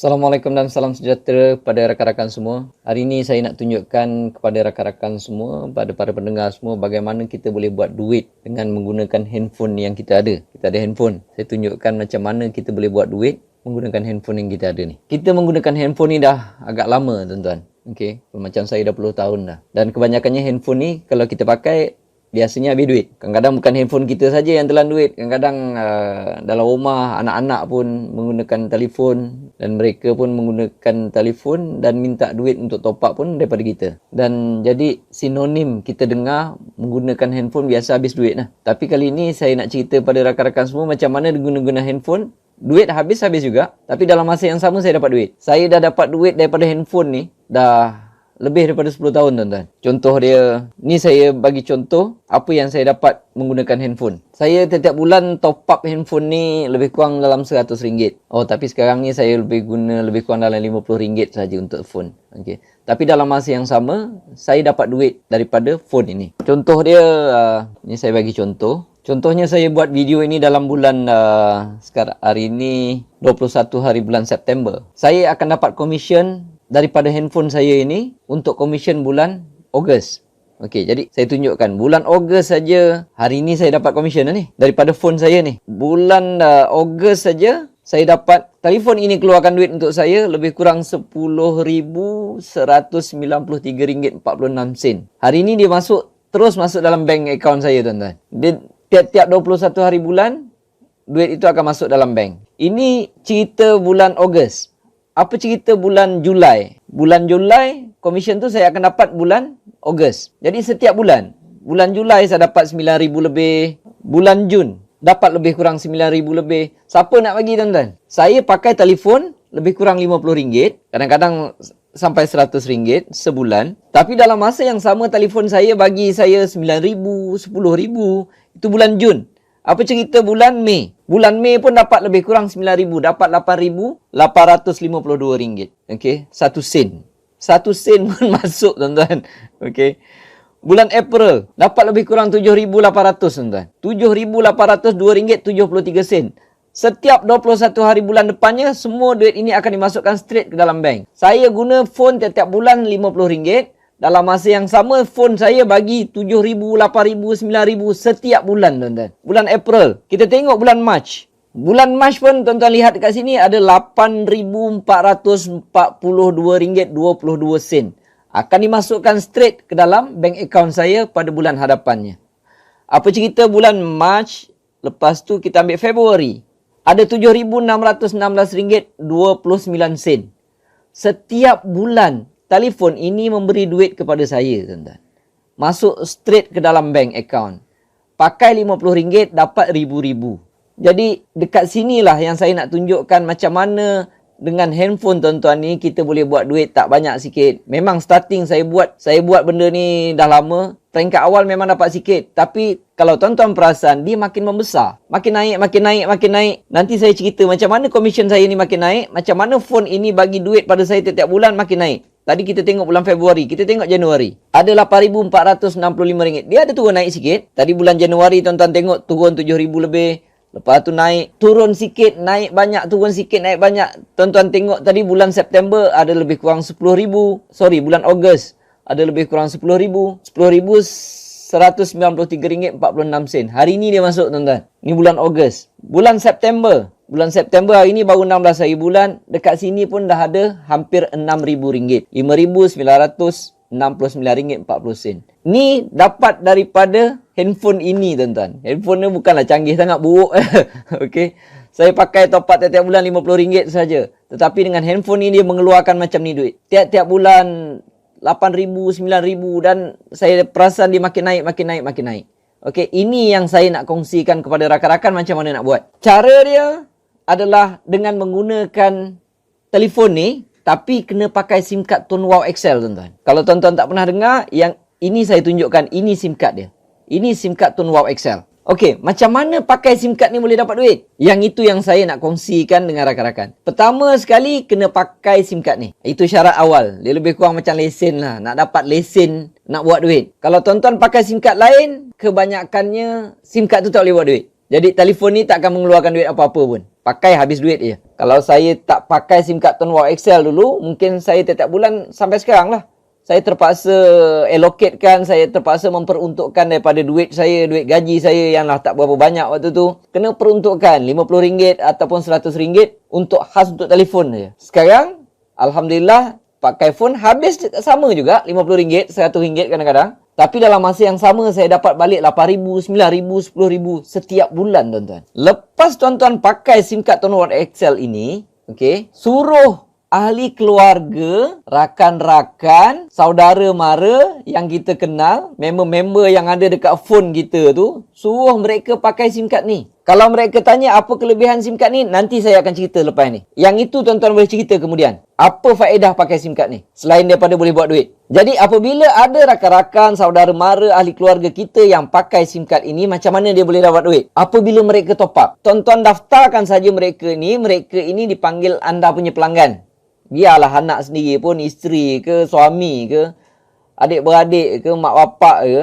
Assalamualaikum dan salam sejahtera kepada rakan-rakan semua. Hari ini saya nak tunjukkan kepada rakan-rakan semua, pada para pendengar semua, bagaimana kita boleh buat duit dengan menggunakan handphone yang kita ada. Kita ada handphone. Saya tunjukkan macam mana kita boleh buat duit menggunakan handphone yang kita ada ni. Kita menggunakan handphone ni dah agak lama, tuan-tuan. Okey, macam saya dah 10 tahun dah. Dan kebanyakannya handphone ni kalau kita pakai biasanya habis duit. Kadang-kadang bukan handphone kita saja yang telan duit. Kadang-kadang dalam rumah anak-anak pun menggunakan telefon dan mereka pun menggunakan telefon dan minta duit untuk top up pun daripada kita. Dan jadi sinonim kita dengar menggunakan handphone biasa habis duit lah. Tapi kali ini saya nak cerita pada rakan-rakan semua macam mana guna-guna handphone. Duit habis-habis juga. Tapi dalam masa yang sama saya dapat duit. Saya dah dapat duit daripada handphone ni dah lebih daripada 10 tahun, tuan-tuan. Contoh dia, ni saya bagi contoh apa yang saya dapat menggunakan handphone. Saya setiap bulan top up handphone ni lebih kurang dalam RM100. Oh, tapi sekarang ni saya lebih kurang dalam RM50 saja untuk phone. Okey. Tapi dalam masa yang sama, saya dapat duit daripada phone ini. Contoh dia, ni saya bagi contoh. Contohnya saya buat video ini dalam bulan sekarang hari ini 21 hari bulan September. Saya akan dapat komisen daripada handphone saya ini untuk komisen bulan Ogos. Okey, jadi saya tunjukkan bulan Ogos saja hari ini saya dapat komisen ni daripada phone saya ni. Bulan Ogos saja saya dapat telefon ini keluarkan duit untuk saya lebih kurang RM10,193.46. Hari ini dia terus masuk dalam bank account saya, tuan-tuan. Dia tiap-tiap 21 hari bulan duit itu akan masuk dalam bank. Ini cerita bulan Ogos. Apa cerita bulan Julai? Bulan Julai, komisen tu saya akan dapat bulan Ogos. Jadi setiap bulan. Bulan Julai saya dapat RM9,000 lebih. Bulan Jun dapat lebih kurang RM9,000 lebih. Siapa nak bagi, tuan-tuan? Saya pakai telefon lebih kurang RM50. Kadang-kadang sampai RM100 sebulan. Tapi dalam masa yang sama telefon saya bagi saya RM9,000, RM10,000. Itu bulan Jun. Apa cerita bulan Mei? Bulan Mei pun dapat lebih kurang RM9,000. Dapat RM8,852. Okey, 1 sen. 1 sen pun masuk, tuan-tuan. Okey. Bulan April dapat lebih kurang RM7,800, tuan-tuan. RM7,802.73. Setiap 21 hari bulan depannya, semua duit ini akan dimasukkan straight ke dalam bank. Saya guna phone tiap-tiap bulan RM50. Dalam masa yang sama, phone saya bagi RM7,000, RM8,000, RM9,000 setiap bulan, tuan-tuan. Bulan April. Kita tengok bulan Mac. Bulan Mac pun, tuan-tuan lihat dekat sini, ada RM8,442.22. Akan dimasukkan straight ke dalam bank account saya pada bulan hadapannya. Apa cerita bulan Mac? Lepas tu kita ambil Februari. Ada RM7,616.29. Setiap bulan, telefon ini memberi duit kepada saya, tuan-tuan. Masuk straight ke dalam bank account. Pakai RM50, dapat ribu-ribu. Jadi, dekat sinilah yang saya nak tunjukkan macam mana dengan handphone, tuan-tuan, ni kita boleh buat duit tak banyak sikit. Memang starting saya buat benda ni dah lama. Peringkat awal memang dapat sikit. Tapi kalau tuan-tuan perasan, dia makin membesar. Makin naik. Nanti saya cerita macam mana komisen saya ni makin naik. Macam mana phone ini bagi duit pada saya tiap-tiap bulan makin naik. Tadi kita tengok bulan Februari. Kita tengok Januari. Ada RM8,465. Dia ada turun naik sikit. Tadi bulan Januari tuan-tuan tengok turun RM7,000 lebih. Lepas tu naik. Turun sikit. Naik banyak. Turun sikit. Naik banyak. Tuan-tuan tengok tadi bulan September ada lebih kurang RM10,000. Bulan Ogos ada lebih kurang RM10,000. RM10,193.46. Hari ini dia masuk, tuan-tuan. Ni bulan Ogos. Bulan September hari ini baru 16 hari bulan. Dekat sini pun dah ada hampir RM6,000. RM5,969.40. Ni dapat daripada handphone ini, tuan-tuan. Handphone ni bukanlah canggih sangat, buruk. Okey. Saya pakai top up tiap-tiap bulan RM50 saja. Tetapi dengan handphone ni dia mengeluarkan macam ni duit. Tiap-tiap bulan RM8,000, RM9,000 dan saya perasan dia makin naik. Okey, ini yang saya nak kongsikan kepada rakan-rakan macam mana nak buat. Cara dia adalah dengan menggunakan telefon ni, tapi kena pakai SIM card Tone Wow XL, tuan-tuan. Kalau tuan-tuan tak pernah dengar, yang ini saya tunjukkan, ini SIM card dia. Ini SIM card Tone Wow XL. Okey, macam mana pakai SIM card ni boleh dapat duit? Yang itu yang saya nak kongsikan dengan rakan-rakan. Pertama sekali, kena pakai SIM card ni. Itu syarat awal. Dia lebih kurang macam lesen lah. Nak dapat lesen, nak buat duit. Kalau tuan-tuan pakai SIM card lain, kebanyakannya SIM card tu tak boleh buat duit. Jadi telefon ni tak akan mengeluarkan duit apa-apa pun. Pakai habis duit je. Kalau saya tak pakai SIM card Tone Wow XL dulu, mungkin saya tiap bulan sampai sekarang lah. Saya terpaksa allocatekan, saya terpaksa memperuntukkan daripada duit saya, duit gaji saya yang lah tak berapa banyak waktu tu. Kena peruntukkan RM50 ataupun RM100 untuk khas untuk telefon saja. Sekarang, Alhamdulillah, pakai phone habis sama juga, RM50, RM100 kadang-kadang. Tapi dalam masa yang sama, saya dapat balik RM8,000, RM9,000, RM10,000 setiap bulan, tuan-tuan. Lepas tuan-tuan pakai SIM card Tone Wow XL ini, okay, suruh ahli keluarga, rakan-rakan, saudara mara yang kita kenal, member-member yang ada dekat phone kita tu, suruh mereka pakai SIM card ni. Kalau mereka tanya apa kelebihan SIM card ni, nanti saya akan cerita lepas ni. Yang itu tuan-tuan boleh cerita kemudian. Apa faedah pakai SIM card ni? Selain daripada boleh buat duit. Jadi apabila ada rakan-rakan, saudara mara, ahli keluarga kita yang pakai SIM card ini, macam mana dia boleh dapat duit? Apabila mereka top up. Tuan-tuan daftarkan saja mereka ini dipanggil anda punya pelanggan. Biarlah anak sendiri pun, isteri ke, suami ke, adik-beradik ke, mak bapak ke,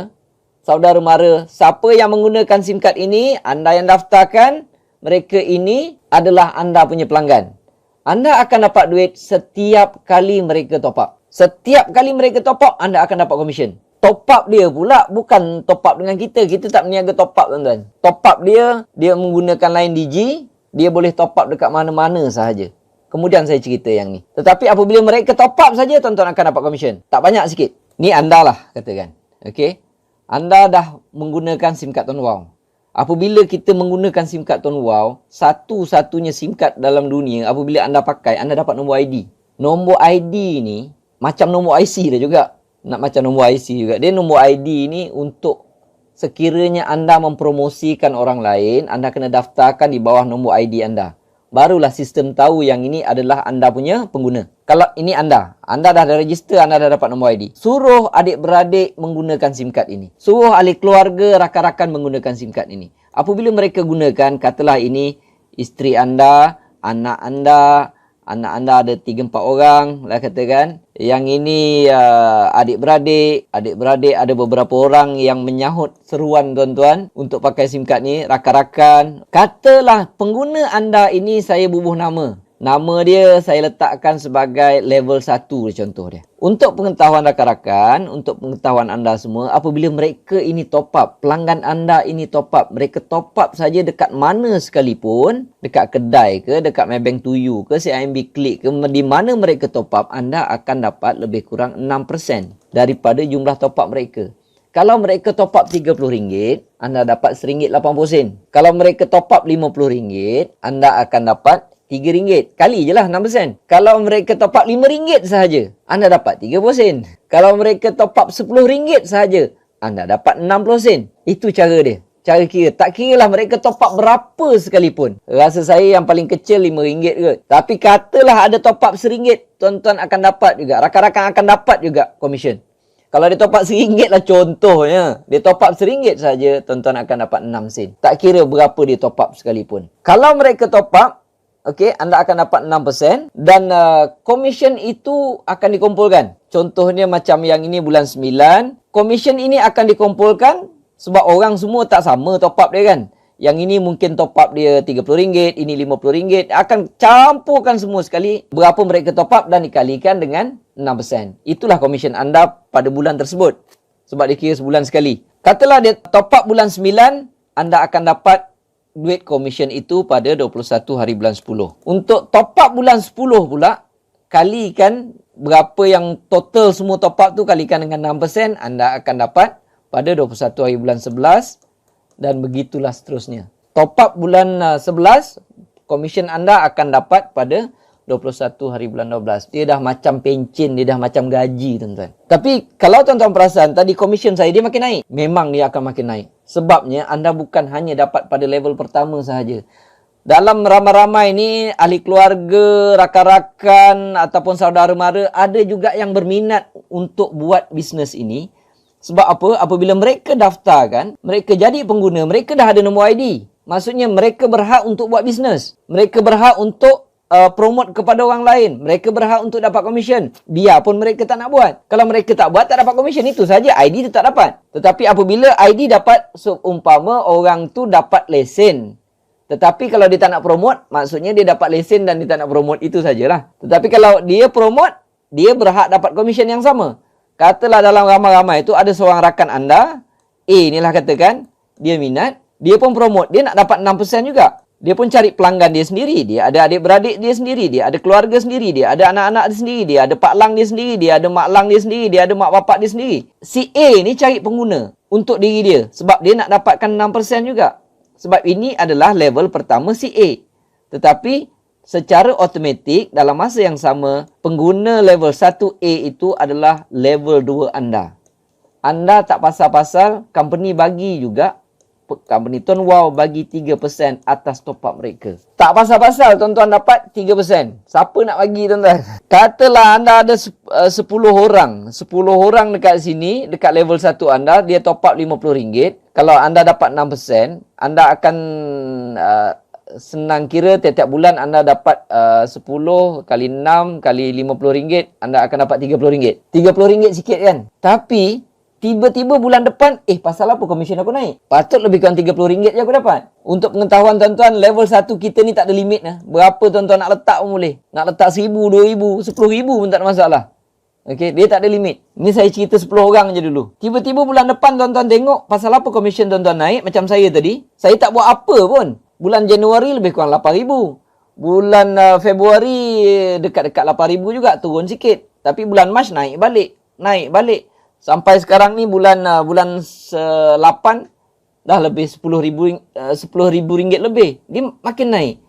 saudara mara. Siapa yang menggunakan SIM card ini, anda yang daftarkan, mereka ini adalah anda punya pelanggan. Anda akan dapat duit setiap kali mereka top up. Setiap kali mereka top up, anda akan dapat komisen. Top up dia pula bukan top up dengan kita. Kita tak berniaga top up, tuan-tuan. Top up dia menggunakan line Digi, dia boleh top up dekat mana-mana sahaja. Kemudian saya cerita yang ni. Tetapi apabila mereka top up saja, tuan-tuan akan dapat komisen. Tak banyak sikit. Ni anda lah, katakan. Okey. Anda dah menggunakan SIM card Tone Wow. Apabila kita menggunakan SIM card Tone Wow, satu-satunya SIM card dalam dunia, apabila anda pakai, anda dapat nombor ID. Nombor ID ni, macam nombor IC dah juga. Nak macam nombor IC juga. Dia nombor ID ni untuk sekiranya anda mempromosikan orang lain, anda kena daftarkan di bawah nombor ID anda. Barulah sistem tahu yang ini adalah anda punya pengguna. Kalau ini anda dah ada register, anda dah dapat nombor ID. Suruh adik-beradik menggunakan SIM card ini. Suruh ahli keluarga, rakan-rakan menggunakan SIM card ini. Apabila mereka gunakan, katalah ini isteri anda, anak anda ada 3-4 orang lah katakan. Yang ini adik-beradik ada beberapa orang yang menyahut seruan tuan-tuan untuk pakai SIM card ni, rakan-rakan. Katalah pengguna anda ini saya bubuh nama. Nama dia saya letakkan sebagai level 1 contoh dia. Untuk pengetahuan rakan-rakan, untuk pengetahuan anda semua, apabila mereka ini top up, pelanggan anda ini top up, mereka top up saja dekat mana sekalipun, dekat kedai ke, dekat Maybank to You ke, CIMB Click ke, di mana mereka top up, anda akan dapat lebih kurang 6% daripada jumlah top up mereka. Kalau mereka top up RM30, anda dapat RM1.80. Kalau mereka top up RM50, anda akan dapat RM3. Kali je lah 6%. Kalau mereka top up RM5 sahaja, anda dapat 30%. Kalau mereka top up RM10 sahaja, anda dapat 60%. Itu cara dia. Cara kira. Tak kira lah mereka top up berapa sekalipun. Rasa saya yang paling kecil RM5 ke. Tapi katalah ada top up RM1, tuan-tuan akan dapat juga. Rakan-rakan akan dapat juga komisen. Kalau dia top up RM1 lah contohnya. Dia top up RM1 saja, tuan-tuan akan dapat 6 sen. Tak kira berapa dia top up sekalipun. Kalau mereka top up, okey, anda akan dapat 6% dan komisen itu akan dikumpulkan. Contohnya macam yang ini bulan 9, komisen ini akan dikumpulkan sebab orang semua tak sama top up dia kan. Yang ini mungkin top up dia RM30, ini RM50. Akan campurkan semua sekali berapa mereka top up dan dikalikan dengan 6%. Itulah komisen anda pada bulan tersebut. Sebab dia kira sebulan sekali. Katalah dia top up bulan 9, anda akan dapat duit komisen itu pada 21 hari bulan 10. Untuk top up bulan 10 pula, kalikan berapa yang total semua top up tu, kalikan dengan 6%, anda akan dapat pada 21 hari bulan 11 dan begitulah seterusnya. Top up bulan 11, komisen anda akan dapat pada 21 hari bulan 12. Dia dah macam pencen, dia dah macam gaji, tuan-tuan. Tapi kalau tuan-tuan perasan, tadi komisen saya dia makin naik. Memang dia akan makin naik. Sebabnya anda bukan hanya dapat pada level pertama sahaja. Dalam ramai-ramai ni, ahli keluarga, rakan-rakan ataupun saudara mara, ada juga yang berminat untuk buat bisnes ini. Sebab apa? Apabila mereka daftarkan, mereka jadi pengguna, mereka dah ada nombor ID. Maksudnya mereka berhak untuk buat bisnes. Mereka berhak untuk promote kepada orang lain. Mereka berhak untuk dapat komisen. Biarpun mereka tak nak buat. Kalau mereka tak buat, tak dapat komisen. Itu saja. ID tu tak dapat. Tetapi apabila ID dapat, seumpama orang tu dapat lesen. Tetapi kalau dia tak nak promote, maksudnya dia dapat lesen dan dia tak nak promote, itu sajalah. Tetapi kalau dia promote, dia berhak dapat komisen yang sama. Katalah dalam ramai-ramai itu ada seorang rakan anda, A inilah katakan, dia minat, dia pun promote, dia nak dapat 6% juga. Dia pun cari pelanggan dia sendiri, dia ada adik-beradik dia sendiri, dia ada keluarga sendiri, dia ada anak-anak dia sendiri, dia ada pak lang dia sendiri, dia ada mak lang dia sendiri, dia ada mak bapak dia sendiri. Si A ni cari pengguna untuk diri dia sebab dia nak dapatkan 6% juga. Sebab ini adalah level pertama si A. Tetapi secara automatik dalam masa yang sama, pengguna level 1A itu adalah level 2 anda. Anda tak pasal-pasal, company bagi juga, company Tuan Wow bagi 3% atas top up mereka. Tak pasal-pasal tuan-tuan dapat 3%. Siapa nak bagi tuan-tuan? Katalah anda ada 10 orang. 10 orang dekat sini, dekat level 1 anda, dia top up RM50. Kalau anda dapat 6%, anda akan senang kira tiap-tiap bulan anda dapat 10 kali 6 kali RM50, anda akan dapat RM30. RM30 sikit kan? Tapi tiba-tiba bulan depan, pasal apa komisen aku naik? Patut lebih kurang RM30 je aku dapat. Untuk pengetahuan tuan-tuan, level 1 kita ni tak ada limit lah. Berapa tuan-tuan nak letak pun boleh. Nak letak RM1,000, RM2,000, RM10,000 pun tak ada masalah. Okey, dia tak ada limit. Ni saya cerita 10 orang je dulu. Tiba-tiba bulan depan tuan-tuan tengok pasal apa komisen tuan-tuan naik macam saya tadi. Saya tak buat apa pun. Bulan Januari lebih kurang RM8,000. Bulan Februari dekat-dekat RM8,000 juga, turun sikit. Tapi bulan Mac naik balik. Sampai sekarang ni bulan 8 dah lebih RM10,000 lebih. Dia makin naik.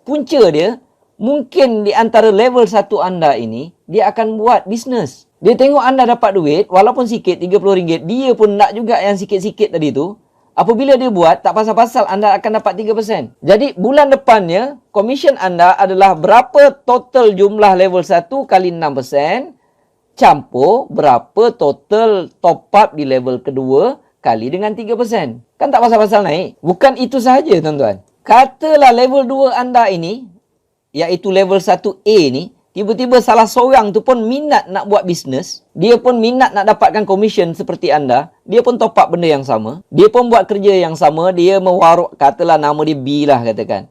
Punca dia, mungkin di antara level 1 anda ini, dia akan buat bisnes. Dia tengok anda dapat duit, walaupun sikit, RM30, dia pun nak juga yang sikit-sikit tadi tu. Apabila dia buat, tak pasal-pasal, anda akan dapat 3%. Jadi, bulan depannya, komisen anda adalah berapa total jumlah level 1 kali 6%, campur berapa total top up di level kedua kali dengan 3%. Kan tak pasal-pasal naik. Bukan itu sahaja, tuan-tuan. Katalah level 2 anda ini, iaitu level 1A ni, tiba-tiba salah seorang tu pun minat nak buat bisnes, dia pun minat nak dapatkan komisen seperti anda, dia pun top up benda yang sama, dia pun buat kerja yang sama, dia mewaruk, katalah nama dia B lah katakan.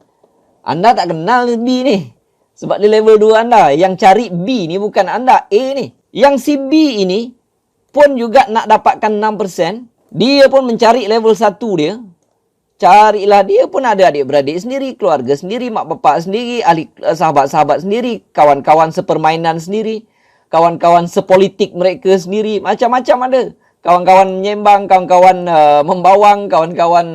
Anda tak kenal B ni, sebab dia level 2 anda. Yang cari B ni bukan anda, A ni. Yang si B ini pun juga nak dapatkan 6%, dia pun mencari level 1 dia. Carilah, dia pun ada adik-beradik sendiri, keluarga sendiri, mak bapak sendiri, ahli sahabat-sahabat sendiri, kawan-kawan sepermainan sendiri, kawan-kawan sepolitik mereka sendiri, macam-macam ada. Kawan-kawan menyembang, kawan-kawan membawang, kawan-kawan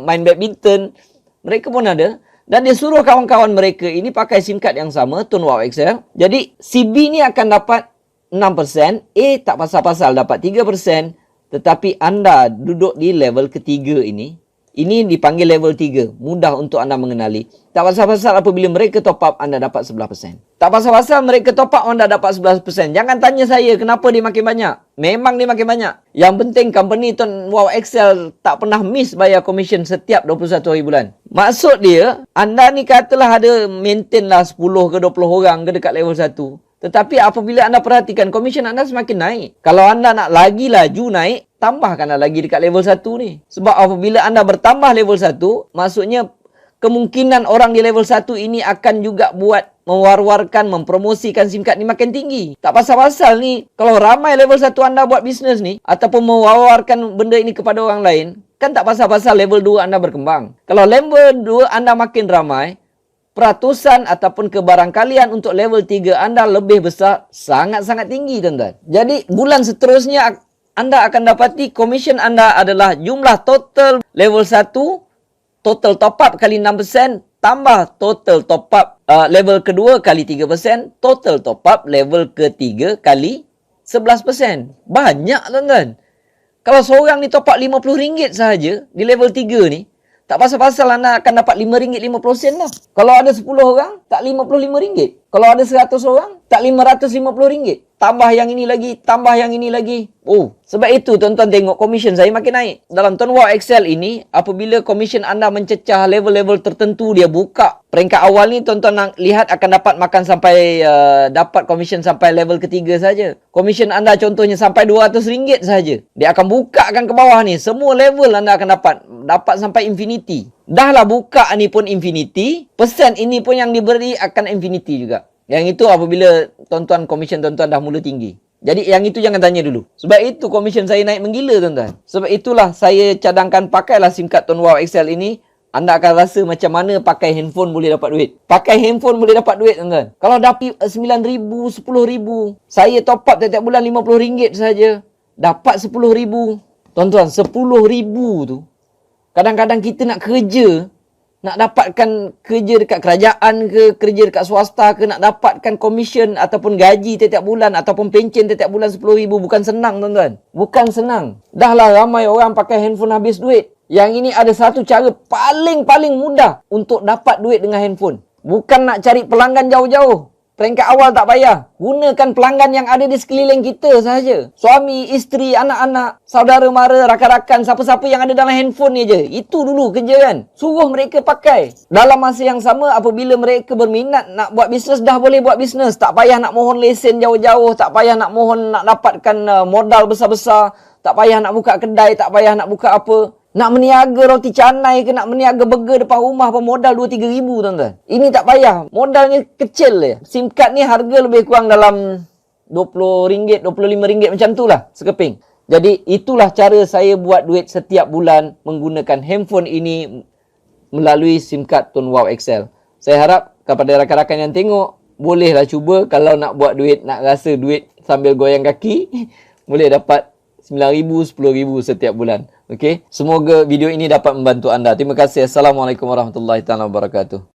main badminton, mereka pun ada. Dan dia suruh kawan-kawan mereka ini pakai SIM card yang sama, Tuan Wow XL. Jadi, si B ni akan dapat 6%, A tak pasal-pasal dapat 3%, tetapi anda duduk di level ketiga ini. Ini dipanggil level 3. Mudah untuk anda mengenali. Tak pasal-pasal apabila mereka top up, anda dapat 11%. Tak pasal-pasal mereka top up, anda dapat 11%. Jangan tanya saya kenapa dia makin banyak. Memang dia makin banyak. Yang penting company Tuan Wow XL tak pernah miss bayar komisen setiap 21 hari bulan. Maksud dia, anda ni katalah ada maintain lah 10 ke 20 orang ke dekat level 1. Tetapi apabila anda perhatikan, komisen anda semakin naik. Kalau anda nak lagi laju naik, tambahkanlah lagi dekat level 1 ni. Sebab apabila anda bertambah level 1, maksudnya kemungkinan orang di level 1 ini akan juga buat mewar-warkan, mempromosikan SIM card ni makin tinggi. Tak pasal-pasal ni, kalau ramai level 1 anda buat bisnes ni, ataupun mewar-warkan benda ini kepada orang lain, kan tak pasal-pasal level 2 anda berkembang. Kalau level 2 anda makin ramai, peratusan ataupun kebarangkalian untuk level 3 anda lebih besar, sangat-sangat tinggi tuan-tuan. Jadi bulan seterusnya anda akan dapati komisen anda adalah jumlah total level 1, total top up kali 6%, tambah total top up level kedua kali 3%, total top up level ketiga kali 11%. Banyak tuan-tuan. Kalau seorang ni top up RM50 sahaja di level 3 ni, tak pasal-pasal anda akan dapat RM5.50 lah. Kalau ada 10 orang, tak RM55. Kalau ada 100 orang, tak RM550. Tambah yang ini lagi, tambah yang ini lagi. Sebab itu tuan-tuan tengok komisen saya makin naik. Dalam Tuan Wow XL ini, apabila komisen anda mencecah level-level tertentu, dia buka peringkat awal ni, tuan-tuan nak lihat akan dapat makan sampai, dapat komisen sampai level ketiga saja. Komisen anda contohnya sampai RM200 saja. Dia akan bukakan ke bawah ni. Semua level anda akan dapat. Dapat sampai infinity. Dah lah buka ni pun infinity, persen ini pun yang diberi akan infinity juga. Yang itu apabila tuan-tuan, komisen tuan-tuan dah mula tinggi. Jadi yang itu jangan tanya dulu. Sebab itu komisen saya naik menggila tuan-tuan. Sebab itulah saya cadangkan pakailah SIM card Tuan Wow XL ini. Anda akan rasa macam mana pakai handphone boleh dapat duit. Pakai handphone boleh dapat duit tuan-tuan. Kalau dapat 9,000, 10,000. Saya top up tiap-tiap bulan RM50 saja. Dapat 10,000. Tuan-tuan, 10,000 tu. Kadang-kadang kita nak kerja, nak dapatkan kerja dekat kerajaan ke, kerja dekat swasta ke, nak dapatkan komisen ataupun gaji tiap-tiap bulan ataupun pencen tiap-tiap bulan 10,000. Bukan senang tuan-tuan. Bukan senang. Dah lah ramai orang pakai handphone habis duit. Yang ini ada satu cara paling mudah untuk dapat duit dengan handphone. Bukan nak cari pelanggan jauh-jauh. Peringkat awal tak payah. Gunakan pelanggan yang ada di sekeliling kita sahaja. Suami, isteri, anak-anak, saudara mara, rakan-rakan, siapa-siapa yang ada dalam handphone ni je. Itu dulu kerja kan. Suruh mereka pakai. Dalam masa yang sama, apabila mereka berminat nak buat bisnes, dah boleh buat bisnes. Tak payah nak mohon lesen jauh-jauh. Tak payah nak mohon nak dapatkan modal besar-besar. Tak payah nak buka kedai. Tak payah nak buka apa. Nak meniaga roti canai ke, nak meniaga burger depan rumah pun modal 2-3 ribu tuan-tuan. Ini tak payah. Modalnya kecil je. SIM card ni harga lebih kurang dalam RM20, RM25 macam tu lah sekeping. Jadi itulah cara saya buat duit setiap bulan menggunakan handphone ini melalui SIM card Tuan Wow XL. Saya harap kepada rakan-rakan yang tengok, bolehlah cuba kalau nak buat duit, nak rasa duit sambil goyang kaki, boleh dapat RM9,000, RM10,000 setiap bulan. Okey, semoga video ini dapat membantu anda. Terima kasih. Assalamualaikum warahmatullahi wabarakatuh.